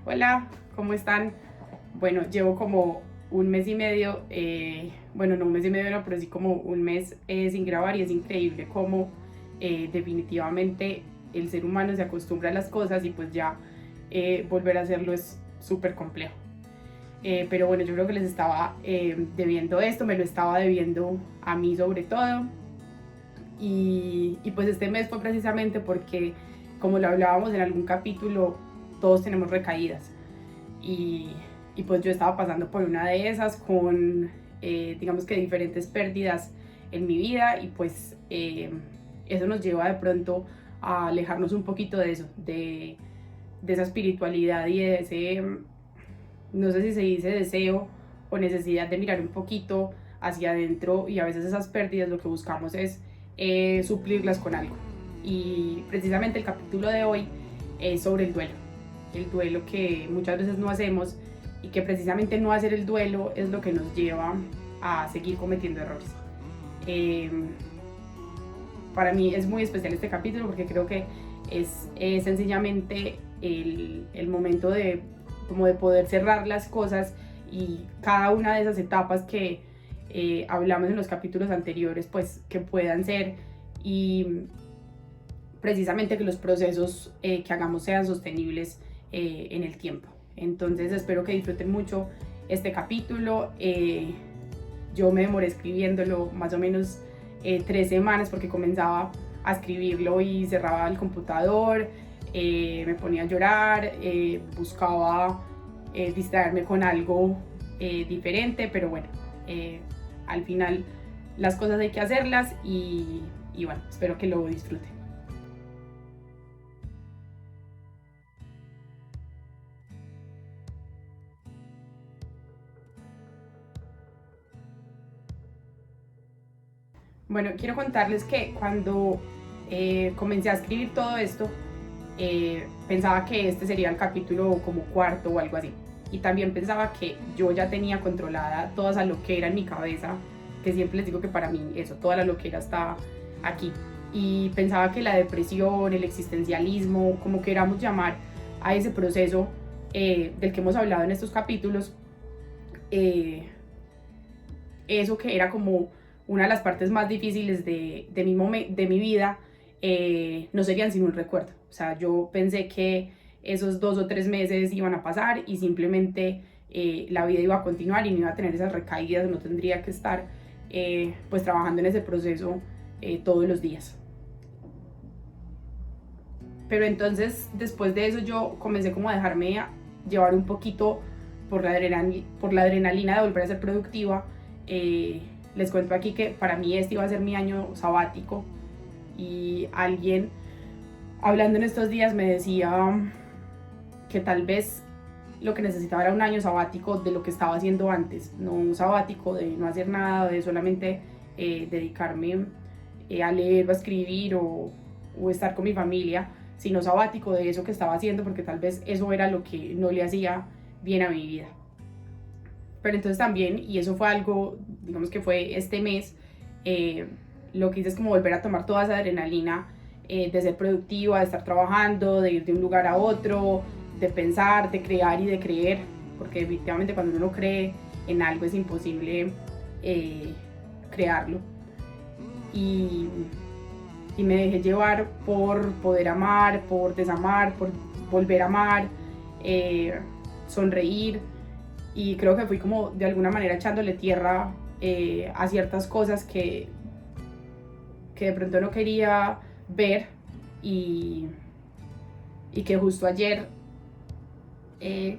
Hola, ¿cómo están? Bueno, llevo como un mes y medio, bueno, no un mes y medio, no, pero sí como un mes sin grabar y es increíble cómo definitivamente el ser humano se acostumbra a las cosas y pues ya volver a hacerlo es súper complejo. Pero bueno, yo creo que les estaba debiendo esto, me lo estaba debiendo a mí sobre todo. Y pues este mes fue precisamente porque, como lo hablábamos en algún capítulo, todos tenemos recaídas. Y, y pues yo estaba pasando por una de esas con, digamos que diferentes pérdidas en mi vida y pues eso nos lleva de pronto a alejarnos un poquito de eso, de esa espiritualidad y de ese, no sé si se dice deseo o necesidad de mirar un poquito hacia adentro, y a veces esas pérdidas lo que buscamos es suplirlas con algo. Y precisamente el capítulo de hoy es sobre el duelo que muchas veces no hacemos y que precisamente no hacer el duelo es lo que nos lleva a seguir cometiendo errores. Eh, para mí es muy especial este capítulo porque creo que es sencillamente el momento de, como de poder cerrar las cosas, y cada una de esas etapas que hablamos en los capítulos anteriores, pues que puedan ser, y precisamente que los procesos que hagamos sean sostenibles en el tiempo. Entonces espero que disfruten mucho este capítulo. Yo me demoré escribiéndolo más o menos 3 semanas porque comenzaba a escribirlo y cerraba el computador, me ponía a llorar, buscaba distraerme con algo diferente, pero bueno, al final las cosas hay que hacerlas y bueno, espero que lo disfruten. Bueno, quiero contarles que cuando comencé a escribir todo esto, pensaba que este sería el capítulo como cuarto o algo así. Y también pensaba que yo ya tenía controlada toda esa loquera en mi cabeza, que siempre les digo que para mí eso, toda la loquera está aquí. Y pensaba que la depresión, el existencialismo, como queramos llamar a ese proceso del que hemos hablado en estos capítulos, eh, eso que era como una de las partes más difíciles de mi vida, no serían sino un recuerdo. O sea, yo pensé que esos 2 o 3 meses iban a pasar y simplemente la vida iba a continuar y no iba a tener esas recaídas, no tendría que estar pues trabajando en ese proceso todos los días. Pero entonces después de eso yo comencé como a dejarme llevar un poquito por la adrenalina de volver a ser productiva. Les cuento aquí que para mí este iba a ser mi año sabático, y alguien hablando en estos días me decía que tal vez lo que necesitaba era un año sabático de lo que estaba haciendo antes, no un sabático de no hacer nada, de solamente dedicarme a leer o a escribir o estar con mi familia, sino sabático de eso que estaba haciendo, porque tal vez eso era lo que no le hacía bien a mi vida. Pero entonces también, y eso fue algo, digamos que fue este mes, lo que hice es como volver a tomar toda esa adrenalina de ser productiva, de estar trabajando, de ir de un lugar a otro, de pensar, de crear y de creer, porque definitivamente cuando uno cree en algo es imposible crearlo. Y, y me dejé llevar por poder amar, por desamar, por volver a amar, sonreír, y creo que fui como de alguna manera echándole tierra a ciertas cosas que de pronto no quería ver, y, y que justo ayer eh,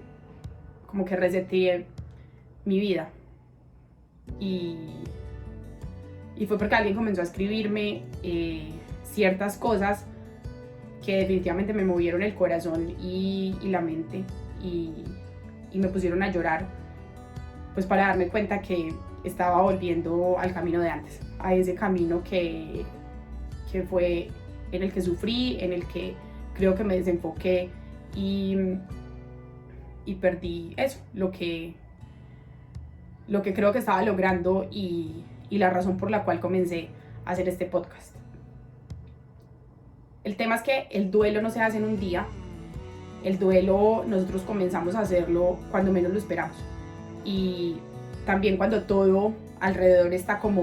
como que reseteé mi vida. Y, y fue porque alguien comenzó a escribirme ciertas cosas que definitivamente me movieron el corazón y la mente, y me pusieron a llorar, pues para darme cuenta que estaba volviendo al camino de antes, a ese camino que fue en el que sufrí, en el que creo que me desenfoqué y perdí eso, lo que creo que estaba logrando, y la razón por la cual comencé a hacer este podcast. El tema es que el duelo no se hace en un día, el duelo nosotros comenzamos a hacerlo cuando menos lo esperamos y también cuando todo alrededor está como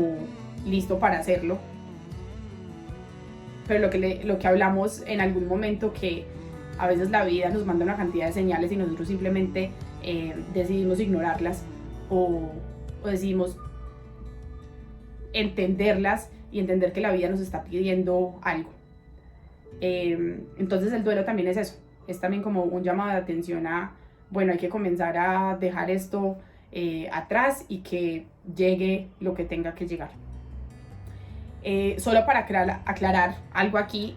listo para hacerlo. Pero lo que hablamos en algún momento, que a veces la vida nos manda una cantidad de señales y nosotros simplemente decidimos ignorarlas o decidimos entenderlas y entender que la vida nos está pidiendo algo. Entonces el duelo también es eso, es también como un llamado de atención a, bueno, hay que comenzar a dejar esto atrás y que llegue lo que tenga que llegar. Solo para aclarar algo aquí,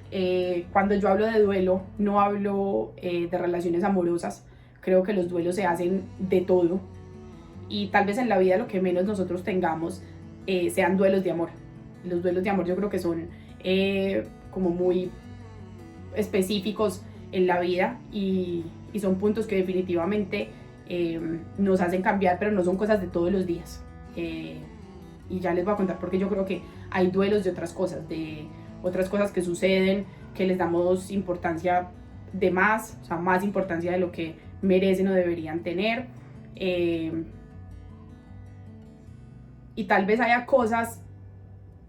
cuando yo hablo de duelo, no hablo de relaciones amorosas. Creo que los duelos se hacen de todo y tal vez en la vida lo que menos nosotros tengamos sean duelos de amor. Los duelos de amor yo creo que son como muy específicos en la vida y son puntos que definitivamente nos hacen cambiar, pero no son cosas de todos los días. Y ya les voy a contar porque yo creo que hay duelos de otras cosas que suceden, que les damos importancia de más, o sea, más importancia de lo que merecen o deberían tener. Y tal vez haya cosas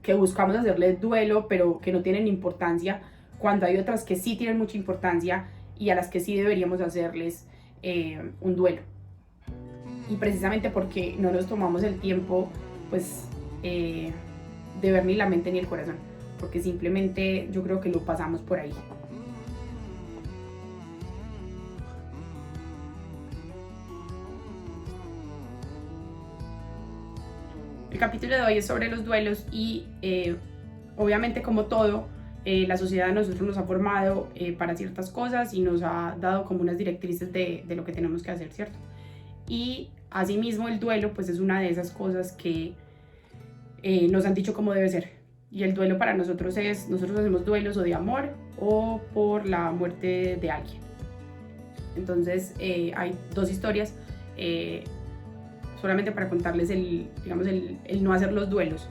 que buscamos hacerle duelo, pero que no tienen importancia, cuando hay otras que sí tienen mucha importancia y a las que sí deberíamos hacerles un duelo. Y precisamente porque no nos tomamos el tiempo, pues, de ver ni la mente ni el corazón, porque simplemente yo creo que lo pasamos por ahí. El capítulo de hoy es sobre los duelos y obviamente, como todo, la sociedad a nosotros nos ha formado para ciertas cosas y nos ha dado como unas directrices de lo que tenemos que hacer, ¿cierto? Y asimismo el duelo pues es una de esas cosas que nos han dicho cómo debe ser. Y el duelo para nosotros es, nosotros hacemos duelos o de amor o por la muerte de alguien. Entonces hay dos historias solamente para contarles el no hacer los duelos.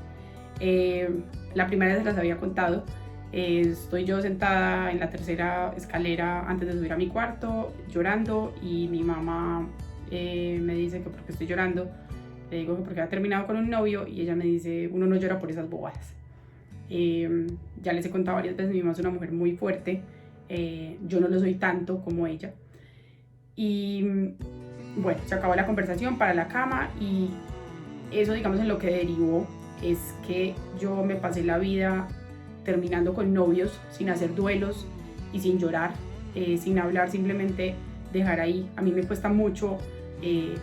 La primera vez las había contado. Estoy yo sentada en la tercera escalera antes de subir a mi cuarto llorando y mi mamá me dice que porque estoy llorando. Le digo que porque había terminado con un novio y ella me dice, uno no llora por esas bobadas. Ya les he contado varias veces, mi mamá es una mujer muy fuerte, yo no lo soy tanto como ella. Y bueno, se acabó la conversación para la cama y eso, digamos, en lo que derivó es que yo me pasé la vida terminando con novios sin hacer duelos y sin llorar, sin hablar, simplemente dejar ahí. A mí me cuesta mucho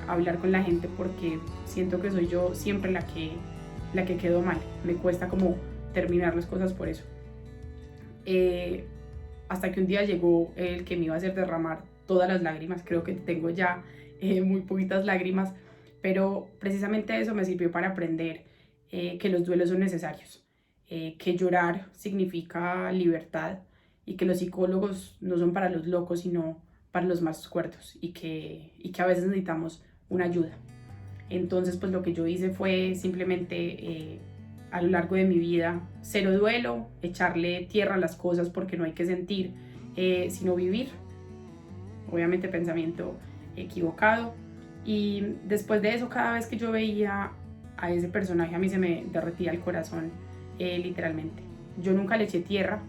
hablar con la gente porque siento que soy yo siempre la que quedó mal. Me cuesta como terminar las cosas por eso. Hasta que un día llegó el que me iba a hacer derramar todas las lágrimas. Creo que tengo ya muy poquitas lágrimas, pero precisamente eso me sirvió para aprender que los duelos son necesarios, que llorar significa libertad y que los psicólogos no son para los locos, sino para los más cuerdos y que a veces necesitamos una ayuda. Entonces, pues lo que yo hice fue simplemente a lo largo de mi vida, cero duelo, echarle tierra a las cosas porque no hay que sentir, sino vivir. Obviamente pensamiento equivocado. Y después de eso, cada vez que yo veía a ese personaje, a mí se me derretía el corazón, literalmente. Yo nunca le eché tierra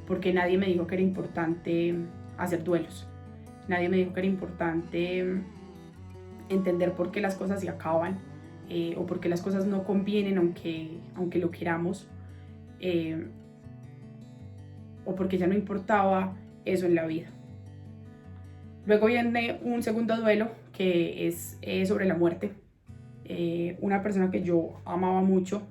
porque nadie me dijo que era importante hacer duelos. Nadie me dijo que era importante entender por qué las cosas se acaban o por qué las cosas no convienen aunque lo queramos, o porque ya no importaba eso en la vida. Luego viene un segundo duelo que es sobre la muerte. Una persona que yo amaba mucho,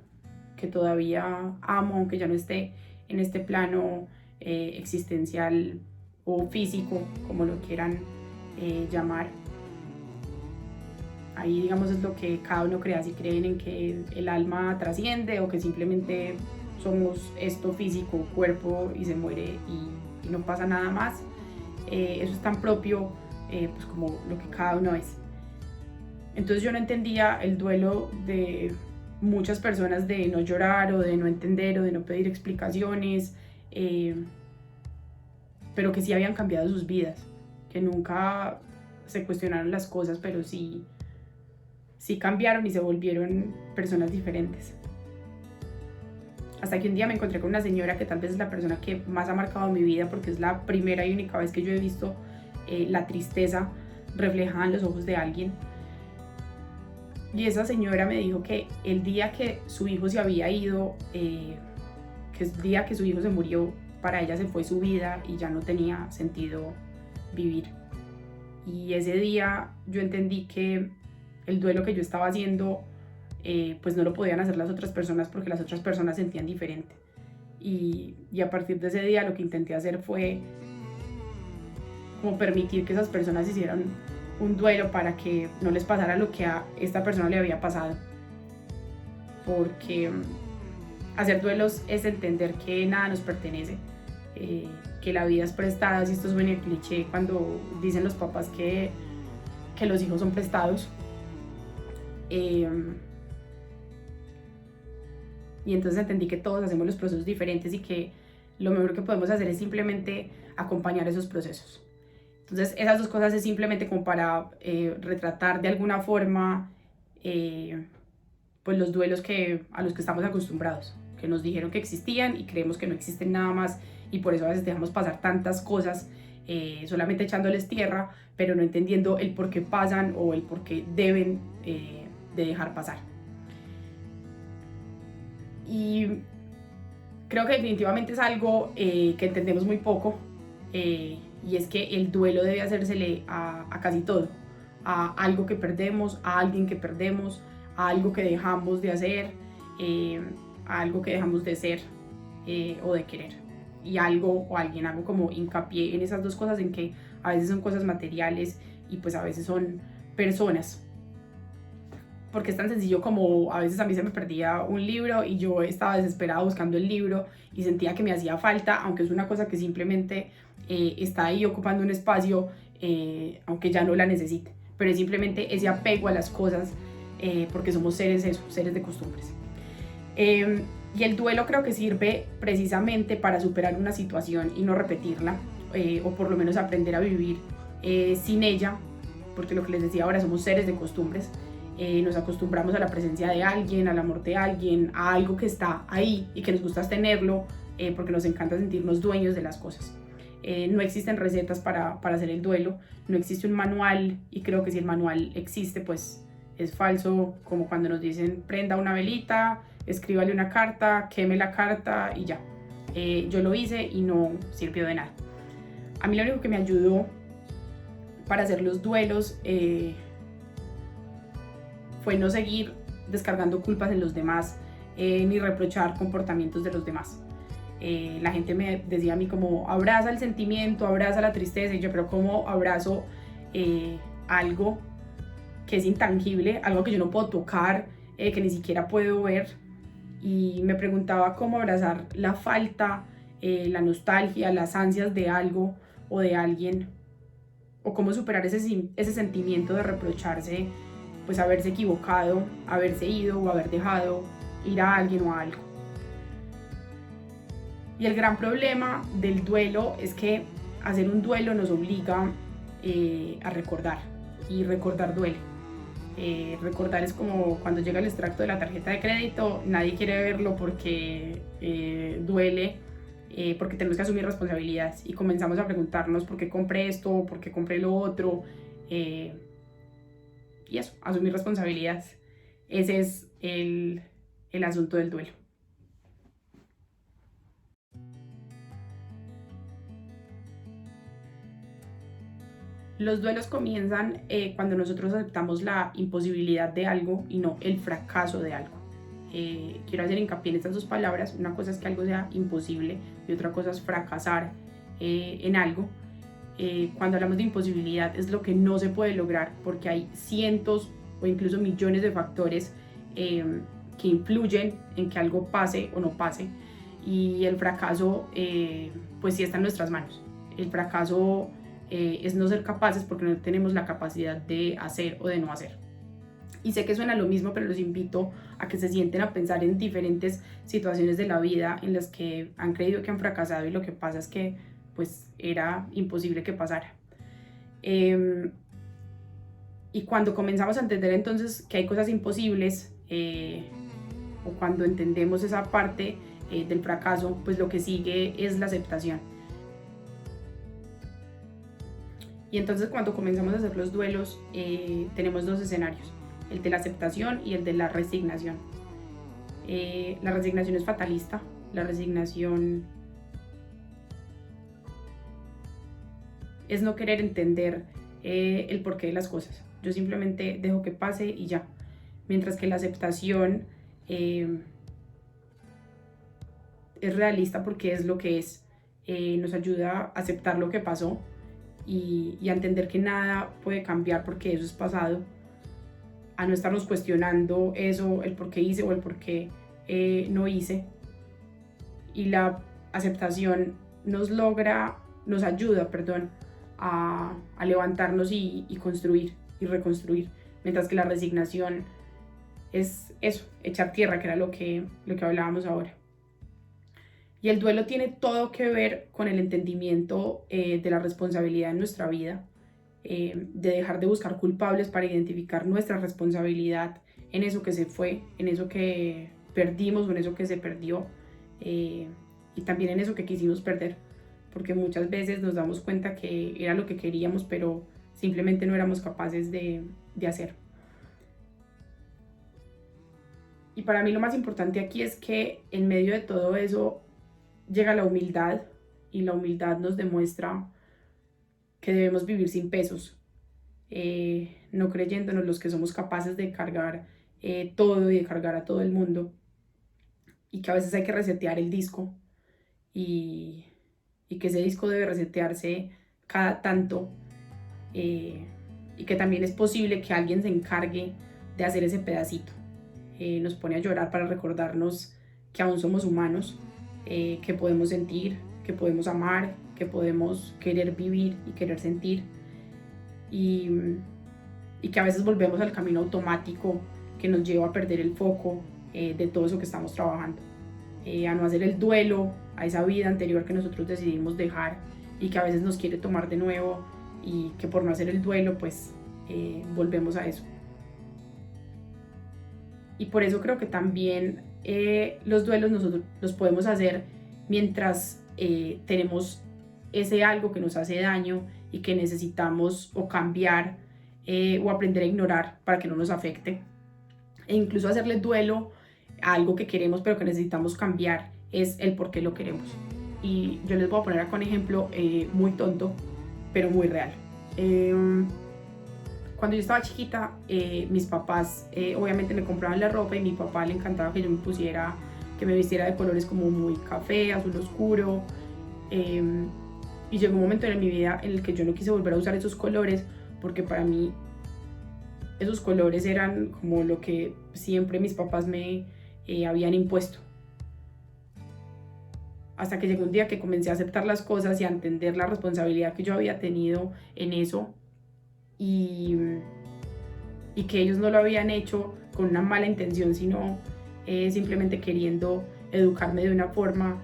que todavía amo, aunque ya no esté en este plano existencial o físico, como lo quieran llamar. Ahí, digamos, es lo que cada uno crea, si creen en que el alma trasciende o que simplemente somos esto físico, cuerpo, y se muere y no pasa nada más. Eso es tan propio pues como lo que cada uno es. Entonces yo no entendía el duelo de muchas personas de no llorar o de no entender o de no pedir explicaciones, pero que sí habían cambiado sus vidas, que nunca se cuestionaron las cosas, pero sí cambiaron y se volvieron personas diferentes. Hasta que un día me encontré con una señora que tal vez es la persona que más ha marcado mi vida, porque es la primera y única vez que yo he visto la tristeza reflejada en los ojos de alguien. Y esa señora me dijo que el día que su hijo se había ido, que el día que su hijo se murió, para ella se fue su vida y ya no tenía sentido vivir. Y ese día yo entendí que el duelo que yo estaba haciendo pues no lo podían hacer las otras personas, porque las otras personas sentían diferente. Y a partir de ese día lo que intenté hacer fue como permitir que esas personas hicieran un duelo para que no les pasara lo que a esta persona le había pasado. Porque hacer duelos es entender que nada nos pertenece, que la vida es prestada, si esto suena cliché cuando dicen los papás que los hijos son prestados. Y entonces entendí que todos hacemos los procesos diferentes y que lo mejor que podemos hacer es simplemente acompañar esos procesos. Entonces esas dos cosas es simplemente como para retratar de alguna forma pues los duelos a los que estamos acostumbrados, que nos dijeron que existían y creemos que no existen nada más, y por eso a veces dejamos pasar tantas cosas solamente echándoles tierra, pero no entendiendo el por qué pasan o el por qué deben de dejar pasar. Y creo que definitivamente es algo que entendemos muy poco, y es que el duelo debe hacérsele a casi todo, a algo que perdemos, a alguien que perdemos, a algo que dejamos de hacer, a algo que dejamos de ser o de querer. Y algo o alguien, hago como hincapié en esas dos cosas, en que a veces son cosas materiales y pues a veces son personas. Porque es tan sencillo como a veces a mí se me perdía un libro y yo estaba desesperada buscando el libro y sentía que me hacía falta, aunque es una cosa que simplemente está ahí ocupando un espacio, aunque ya no la necesite. Pero es simplemente ese apego a las cosas, porque somos seres de costumbres. Y el duelo creo que sirve precisamente para superar una situación y no repetirla, o por lo menos aprender a vivir sin ella, porque lo que les decía ahora, somos seres de costumbres. Nos acostumbramos a la presencia de alguien, al amor de alguien, a algo que está ahí y que nos gusta tenerlo, porque nos encanta sentirnos dueños de las cosas. No existen recetas para hacer el duelo, no existe un manual, y creo que si el manual existe, pues es falso, como cuando nos dicen prenda una velita, escríbale una carta, queme la carta y ya. Yo lo hice y no sirvió de nada. A mí lo único que me ayudó para hacer los duelos fue no seguir descargando culpas en los demás, ni reprochar comportamientos de los demás. La gente me decía a mí como, abraza el sentimiento, abraza la tristeza, y yo, pero ¿cómo abrazo algo que es intangible, algo que yo no puedo tocar, que ni siquiera puedo ver? Y me preguntaba cómo abrazar la falta, la nostalgia, las ansias de algo o de alguien, o cómo superar ese sentimiento de reprocharse, pues haberse equivocado, haberse ido o haber dejado ir a alguien o a algo. Y el gran problema del duelo es que hacer un duelo nos obliga a recordar, y recordar duele. Recordar es como cuando llega el extracto de la tarjeta de crédito, nadie quiere verlo porque duele, porque tenemos que asumir responsabilidades y comenzamos a preguntarnos por qué compré esto, por qué compré lo otro, y eso, asumir responsabilidades. Ese es el asunto del duelo. Los duelos comienzan cuando nosotros aceptamos la imposibilidad de algo y no el fracaso de algo. Quiero hacer hincapié en estas dos palabras. Una cosa es que algo sea imposible y otra cosa es fracasar en algo. Cuando hablamos de imposibilidad es lo que no se puede lograr, porque hay cientos o incluso millones de factores que influyen en que algo pase o no pase, y el fracaso pues sí está en nuestras manos. El fracaso es no ser capaces porque no tenemos la capacidad de hacer o de no hacer. Y sé que suena lo mismo, pero los invito a que se sienten a pensar en diferentes situaciones de la vida en las que han creído que han fracasado y lo que pasa es que pues era imposible que pasara. Y cuando comenzamos a entender entonces que hay cosas imposibles, o cuando entendemos esa parte del fracaso, pues lo que sigue es la aceptación. Y entonces cuando comenzamos a hacer los duelos, tenemos dos escenarios, el de la aceptación y el de la resignación. La resignación es fatalista, la resignación es no querer entender el porqué de las cosas. Yo simplemente dejo que pase y ya. Mientras que la aceptación es realista porque es lo que es. Nos ayuda a aceptar lo que pasó y a entender que nada puede cambiar porque eso es pasado. A no estarnos cuestionando eso, el por qué hice o el por qué no hice. Y la aceptación nos ayuda, a levantarnos y construir y reconstruir, mientras que la resignación es eso, echar tierra, que era lo que hablábamos ahora. Y el duelo tiene todo que ver con el entendimiento de la responsabilidad en nuestra vida, de dejar de buscar culpables para identificar nuestra responsabilidad en eso que se fue, en eso que perdimos o en eso que se perdió, y también en eso que quisimos perder, porque muchas veces nos damos cuenta que era lo que queríamos, pero simplemente no éramos capaces de hacer. Y para mí lo más importante aquí es que en medio de todo eso llega la humildad, y la humildad nos demuestra que debemos vivir sin pesos, no creyéndonos los que somos capaces de cargar todo y de cargar a todo el mundo, y que a veces hay que resetear el disco, y que ese disco debe resetearse cada tanto, y que también es posible que alguien se encargue de hacer ese pedacito. Nos pone a llorar para recordarnos que aún somos humanos, que podemos sentir, que podemos amar, que podemos querer vivir y querer sentir, y que a veces volvemos al camino automático que nos lleva a perder el foco de todo eso que estamos trabajando, a no hacer el duelo a esa vida anterior que nosotros decidimos dejar y que a veces nos quiere tomar de nuevo, y que por no hacer el duelo pues volvemos a eso. Y por eso creo que también los duelos nosotros los podemos hacer mientras tenemos ese algo que nos hace daño y que necesitamos o cambiar o aprender a ignorar para que no nos afecte. E incluso hacerle duelo a algo que queremos pero que necesitamos cambiar es el por qué lo queremos. Y yo les voy a poner acá un ejemplo muy tonto, pero muy real. Cuando yo estaba chiquita, mis papás obviamente me compraban la ropa, y a mi papá le encantaba que yo que me vistiera de colores como muy café, azul oscuro. Y llegó un momento en mi vida en el que yo no quise volver a usar esos colores, porque para mí esos colores eran como lo que siempre mis papás me habían impuesto. Hasta que llegó un día que comencé a aceptar las cosas y a entender la responsabilidad que yo había tenido en eso, y que ellos no lo habían hecho con una mala intención, sino simplemente queriendo educarme de una forma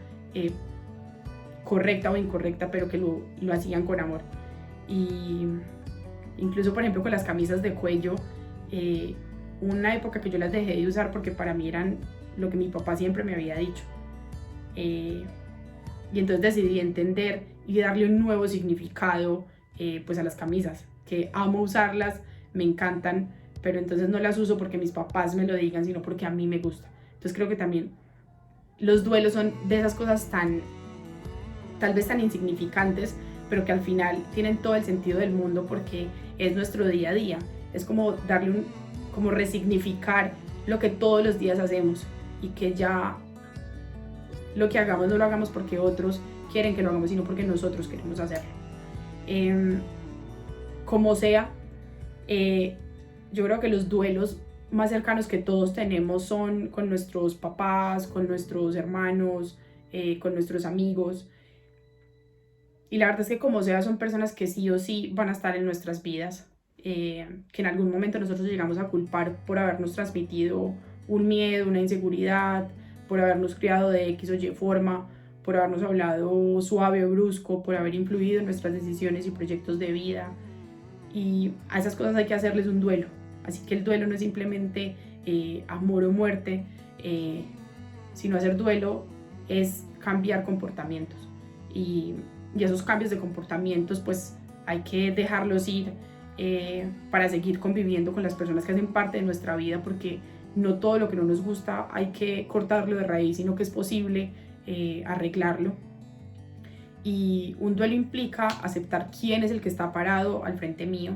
correcta o incorrecta, pero que lo hacían con amor. Y incluso, por ejemplo, con las camisas de cuello, una época que yo las dejé de usar porque para mí eran lo que mi papá siempre me había dicho. Y entonces decidí entender y darle un nuevo significado pues a las camisas, que amo usarlas, me encantan, pero entonces no las uso porque mis papás me lo digan, sino porque a mí me gusta. Entonces creo que también los duelos son de esas cosas tal vez tan insignificantes, pero que al final tienen todo el sentido del mundo, porque es nuestro día a día. Es como como resignificar lo que todos los días hacemos, y que ya lo que hagamos no lo hagamos porque otros quieren que lo hagamos, sino porque nosotros queremos hacerlo. Como sea, yo creo que los duelos más cercanos que todos tenemos son con nuestros papás, con nuestros hermanos, con nuestros amigos. Y la verdad es que como sea, son personas que sí o sí van a estar en nuestras vidas, que en algún momento nosotros llegamos a culpar por habernos transmitido un miedo, una inseguridad, por habernos criado de X o Y forma, por habernos hablado suave o brusco, por haber influido en nuestras decisiones y proyectos de vida. y a esas cosas hay que hacerles un duelo. Así que el duelo no es simplemente amor o muerte, sino hacer duelo es cambiar comportamientos, y esos cambios de comportamientos pues hay que dejarlos ir para seguir conviviendo con las personas que hacen parte de nuestra vida, porque no todo lo que no nos gusta hay que cortarlo de raíz, sino que es posible arreglarlo. Y un duelo implica aceptar quién es el que está parado al frente mío,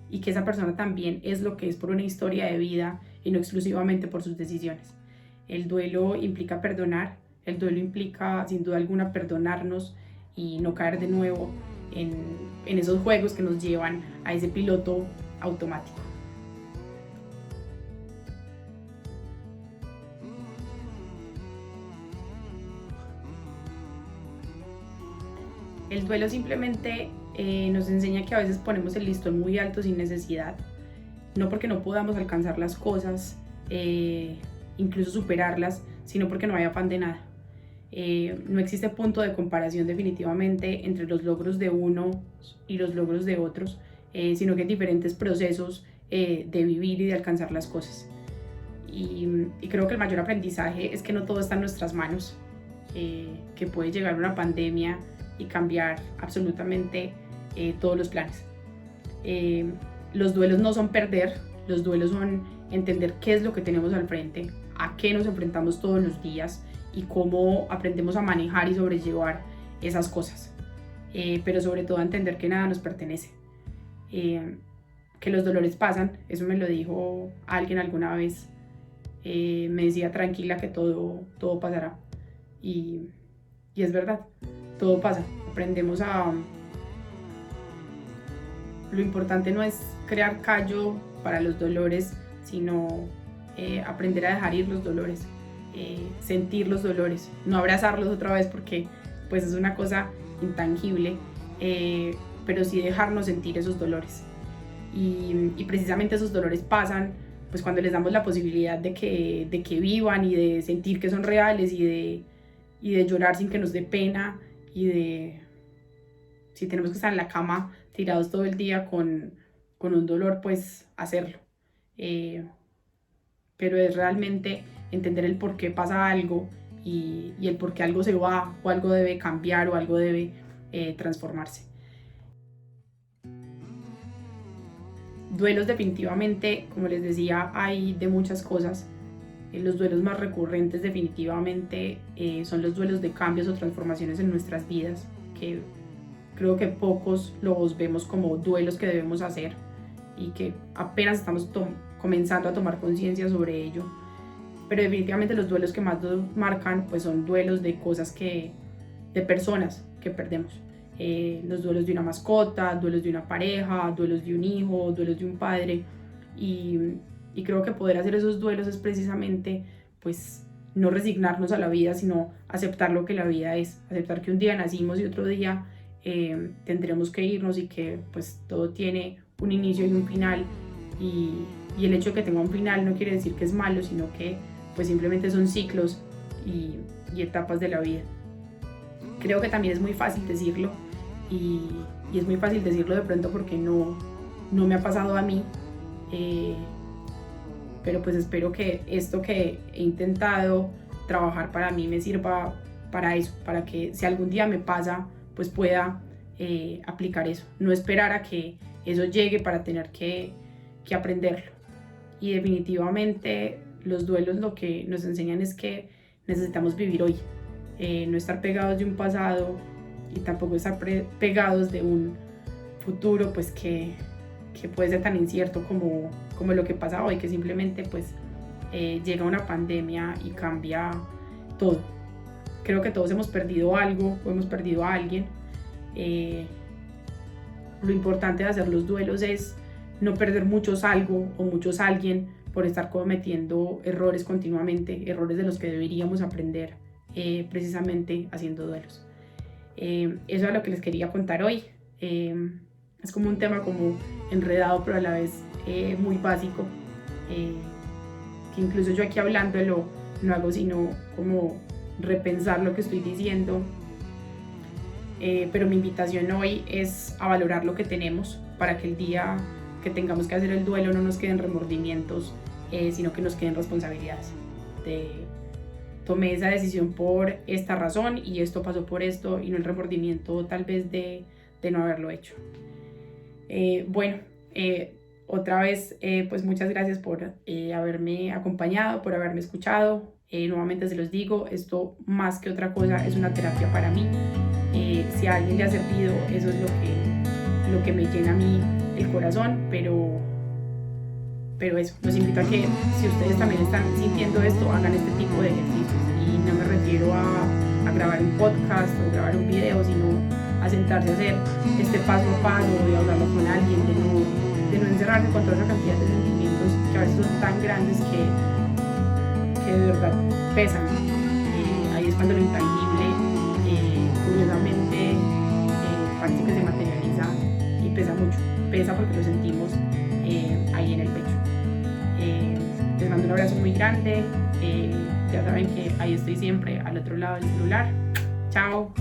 y que esa persona también es lo que es por una historia de vida y no exclusivamente por sus decisiones. El duelo implica perdonar, el duelo implica sin duda alguna perdonarnos y no caer de nuevo en esos juegos que nos llevan a ese piloto automático. El duelo simplemente nos enseña que a veces ponemos el listón muy alto sin necesidad, no porque no podamos alcanzar las cosas, incluso superarlas, sino porque no hay afán de nada. No existe punto de comparación definitivamente entre los logros de uno y los logros de otros, sino que hay diferentes procesos de vivir y de alcanzar las cosas. Y creo que el mayor aprendizaje es que no todo está en nuestras manos, que puede llegar una pandemia y cambiar absolutamente todos los planes. Los duelos no son perder, los duelos son entender qué es lo que tenemos al frente, a qué nos enfrentamos todos los días y cómo aprendemos a manejar y sobrellevar esas cosas. Pero sobre todo a entender que nada nos pertenece, que los dolores pasan. Eso me lo dijo alguien alguna vez, me decía tranquila que todo pasará, y es verdad, todo pasa. Aprendemos a... Lo importante no es crear callo para los dolores, sino aprender a dejar ir los dolores, sentir los dolores, no abrazarlos otra vez porque pues es una cosa intangible, pero sí dejarnos sentir esos dolores. Y precisamente esos dolores pasan pues cuando les damos la posibilidad de que vivan y de sentir que son reales y de llorar sin que nos dé pena, y de, si tenemos que estar en la cama tirados todo el día con un dolor, pues hacerlo. Pero es realmente entender el por qué pasa algo y el por qué algo se va, o algo debe cambiar, o algo debe transformarse. Duelos definitivamente, como les decía, hay de muchas cosas. Los duelos más recurrentes definitivamente son los duelos de cambios o transformaciones en nuestras vidas, que creo que pocos los vemos como duelos que debemos hacer y que apenas estamos comenzando a tomar conciencia sobre ello. Pero definitivamente los duelos que más nos marcan pues son duelos de cosas de personas que perdemos. Los duelos de una mascota, duelos de una pareja, duelos de un hijo, duelos de un padre, y creo que poder hacer esos duelos es precisamente pues no resignarnos a la vida, sino aceptar lo que la vida es, aceptar que un día nacimos y otro día tendremos que irnos, y que pues todo tiene un inicio y un final, y el hecho de que tenga un final no quiere decir que es malo, sino que pues simplemente son ciclos y etapas de la vida. Creo que también es muy fácil decirlo, y es muy fácil decirlo de pronto porque no me ha pasado a mí, pero pues espero que esto que he intentado trabajar para mí me sirva para eso, para que si algún día me pasa, pues pueda aplicar eso, no esperar a que eso llegue para tener que aprenderlo. Y definitivamente los duelos lo que nos enseñan es que necesitamos vivir hoy, no estar pegados de un pasado y tampoco estar pegados de un futuro pues que puede ser tan incierto como lo que pasa hoy, que simplemente pues llega una pandemia y cambia todo. Creo que todos hemos perdido algo o hemos perdido a alguien. Lo importante de hacer los duelos es no perder muchos algo o muchos alguien por estar cometiendo errores continuamente, errores de los que deberíamos aprender precisamente haciendo duelos. Eso es lo que les quería contar hoy. Es como un tema como enredado, pero a la vez muy básico, que incluso yo aquí hablándolo no hago sino como repensar lo que estoy diciendo, pero mi invitación hoy es a valorar lo que tenemos para que el día que tengamos que hacer el duelo no nos queden remordimientos, sino que nos queden responsabilidades. Tomé esa decisión por esta razón y esto pasó por esto, y no el remordimiento tal vez de no haberlo hecho. Otra vez, pues muchas gracias por haberme acompañado, por haberme escuchado. Nuevamente se los digo, esto más que otra cosa es una terapia para mí. Si a alguien le ha servido, eso es lo que me llena a mí el corazón, pero eso, los invito a que si ustedes también están sintiendo esto, hagan este tipo de ejercicios. Y no me refiero a grabar un podcast o grabar un video, sino a sentarse a hacer este paso a paso, de hablarlo con alguien, de no encerrarse con toda esa cantidad de sentimientos que a veces son tan grandes que de verdad pesan. Ahí es cuando lo intangible, curiosamente, parece que se materializa y pesa mucho. Pesa porque lo sentimos ahí en el pecho. Les mando un abrazo muy grande. Ya saben que ahí estoy siempre al otro lado del celular. Chao.